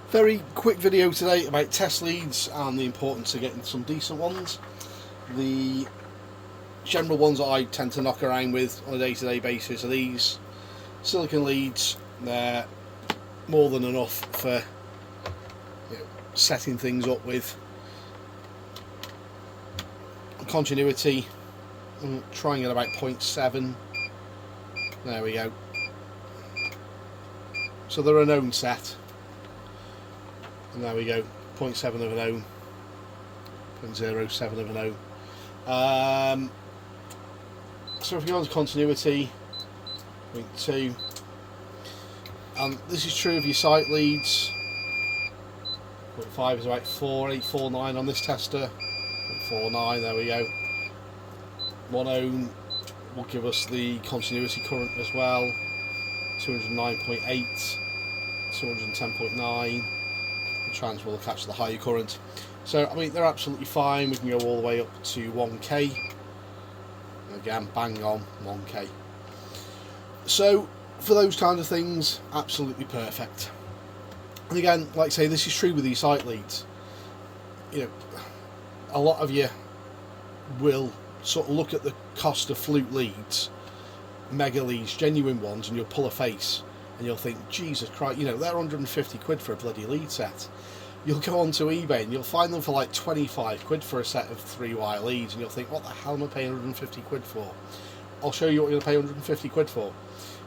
Very quick video today about test leads and the importance of getting some decent ones. The general ones that I tend to knock around with on a day-to-day basis are these silicon leads. They're more than enough for setting things up with continuity. I'm trying at about 0.7. There we go. So they're a known set. And there we go, 0.7 of an ohm, 0.07 of an ohm. So if we go on to continuity, 0.2, and this is true of your site leads. 0.5 is about 4849 on this tester, 0.49, there we go. 1 ohm will give us the continuity current as well, 209.8, 210.9. The trans will catch the higher current. So I mean, they're absolutely fine. We can go all the way up to 1k. Again, bang on 1k. So for those kind of things, absolutely perfect. And again, like I say, this is true with these site leads. You know, a lot of you will sort of look at the cost of fluke leads, mega leads, genuine ones, and you'll pull a face and you'll think, Jesus Christ, you know, they're 150 quid for a bloody lead set. You'll go onto eBay and you'll find them for like 25 quid for a set of 3-wire leads, and you'll think, what the hell am I paying 150 quid for? I'll show you what you're going to pay 150 quid for.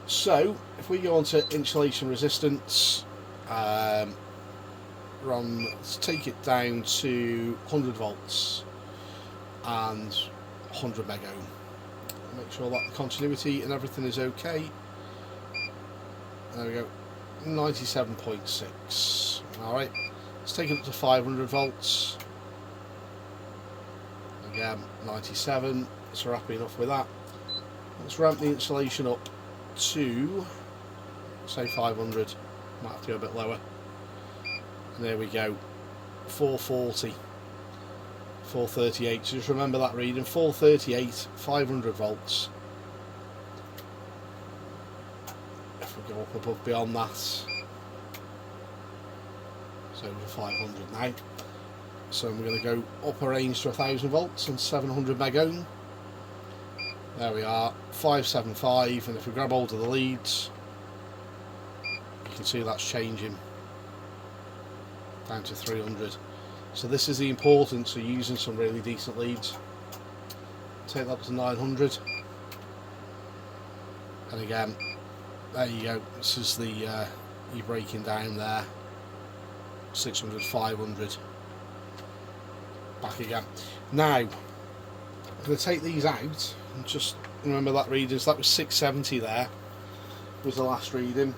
So if we go on to insulation resistance, let's take it down to 100 volts and 100 meg ohm. Make sure that the continuity and everything is okay. There we go, 97.6. Alright, let's take it up to 500 volts. Again, 97, so we're happy enough with that. Let's ramp the insulation up to, say, 500. Might have to go a bit lower. And there we go, 440, 438. So just remember that reading, 438, 500 volts. Go up above beyond that, so over 500 now. So we're going to go upper range to 1000 volts and 700 meg ohm. There we are, 575, and if we grab hold of the leads, you can see that's changing down to 300. So this is the importance of using some really decent leads. Take that up to 900, and again, there you go, this is the you're breaking down there, 600, 500, back again. Now I'm going to take these out and just remember that reading, so that was 670 there, was the last reading.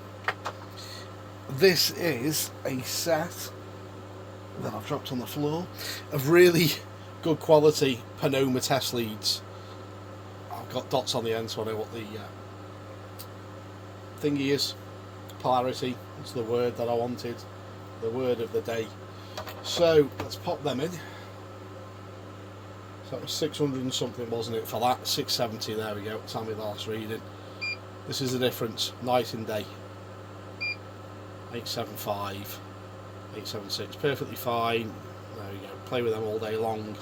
This is a set that I've dropped on the floor of really good quality Panoma test leads. I've got dots on the end so I know what the thingy is. Polarity, it's the word that I wanted, the word of the day. So let's pop them in. So that was 600 and something, wasn't it, for that? 670, there we go, tell me the last reading. This is the difference, night and day. 875, 876, perfectly fine. There we go, play with them all day long,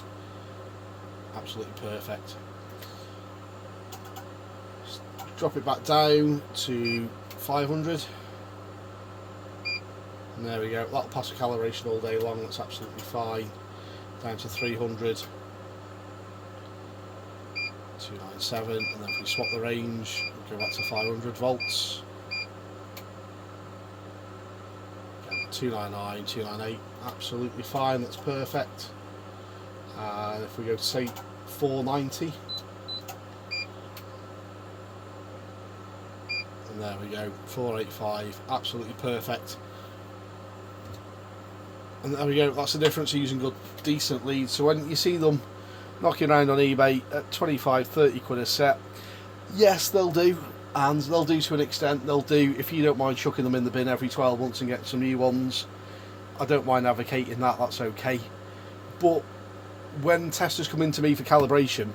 absolutely perfect. Drop it back down to 500, and there we go, that'll pass a calibration all day long, that's absolutely fine. Down to 300, 297, and then if we swap the range, we'll go back to 500 volts. Again, 299, 298, absolutely fine, that's perfect. And if we go to say 490, and there we go, 485, absolutely perfect. And there we go, that's the difference of using good, decent leads. So when you see them knocking around on eBay at 25, 30 quid a set, yes, they'll do, and they'll do to an extent. They'll do if you don't mind chucking them in the bin every 12 months and getting some new ones. I don't mind advocating that, that's okay. But when testers come into me for calibration,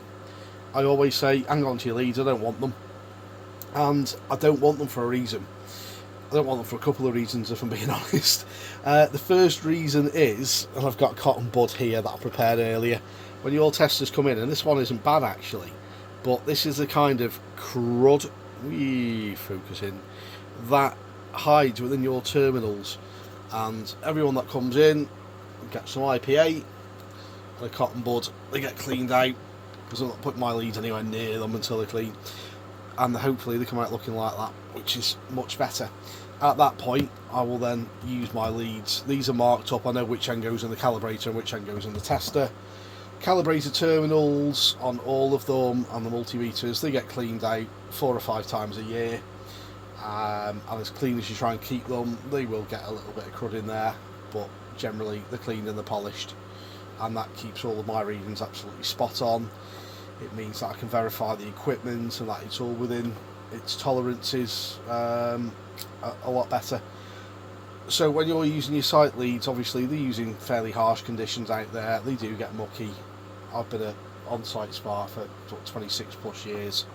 I always say, hang on to your leads, I don't want them. And I don't want them for a reason. I don't want them for a couple of reasons, if I'm being honest. The first reason is, and I've got cotton bud here that I prepared earlier, when your testers come in, and this one isn't bad actually, but this is the kind of crud, focusing, that hides within your terminals, and everyone that comes in gets some IPA and a cotton bud, they get cleaned out, because I'm not putting my leads anywhere near them until they're clean, and hopefully they come out looking like that, which is much better. At that point, I will then use my leads. These are marked up, I know which end goes in the calibrator and which end goes in the tester. Calibrator terminals on all of them, and the multimeters, they get cleaned out 4 or 5 times a year, and as clean as you try and keep them, they will get a little bit of crud in there, but generally they're cleaned and they're polished, and that keeps all of my readings absolutely spot on. It means that I can verify the equipment and that it's all within its tolerances a lot better. So when you're using your site leads, obviously they're using fairly harsh conditions out there, they do get mucky. I've been an on-site spa for 26 plus years.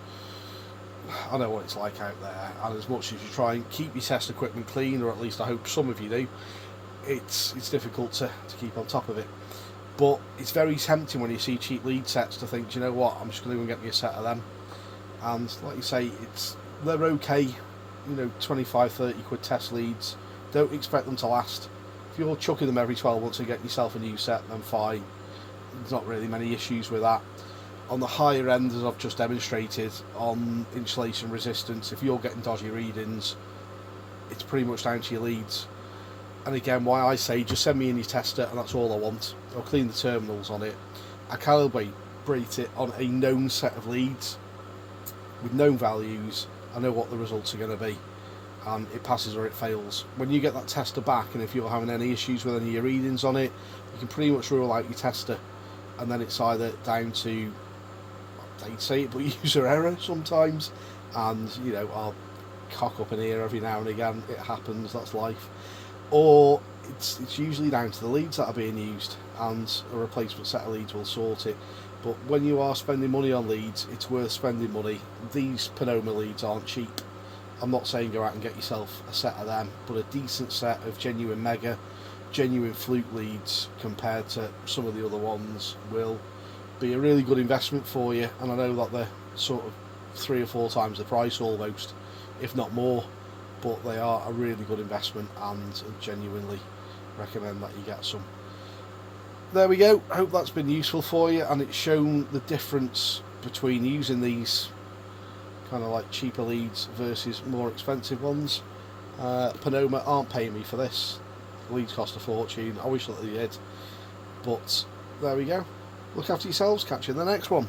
I know what it's like out there, and as much as you try and keep your test equipment clean, or at least I hope some of you do, it's difficult to keep on top of it. But it's very tempting when you see cheap lead sets to think, you know what, I'm just going to go and get me a set of them. And like you say, they're okay, 25-30 quid test leads. Don't expect them to last. If you're chucking them every 12 months to get yourself a new set, then fine. There's not really many issues with that. On the higher end, as I've just demonstrated, on insulation resistance, if you're getting dodgy readings, it's pretty much down to your leads. And again, why I say just send me in your tester, and that's all I want. I'll clean the terminals on it. I calibrate it on a known set of leads with known values. I know what the results are going to be, and it passes or it fails. When you get that tester back, and if you're having any issues with any of your readings on it, you can pretty much rule out your tester, and then it's either down to, I hate to say it, but user error sometimes, and I'll cock up an ear every now and again. It happens, that's life. Or it's usually down to the leads that are being used, and a replacement set of leads will sort it. But when you are spending money on leads, it's worth spending money. These Panoma leads aren't cheap. I'm not saying go out and get yourself a set of them, but a decent set of genuine Mega, genuine Fluke leads compared to some of the other ones will be a really good investment for you. And I know that they're sort of 3 or 4 times the price almost, if not more, but they are a really good investment, and I genuinely recommend that you get some. There we go. I hope that's been useful for you, and it's shown the difference between using these kind of like cheaper leads versus more expensive ones. Panoma aren't paying me for this. The leads cost a fortune. I wish that they did, but there we go. Look after yourselves. Catch you in the next one.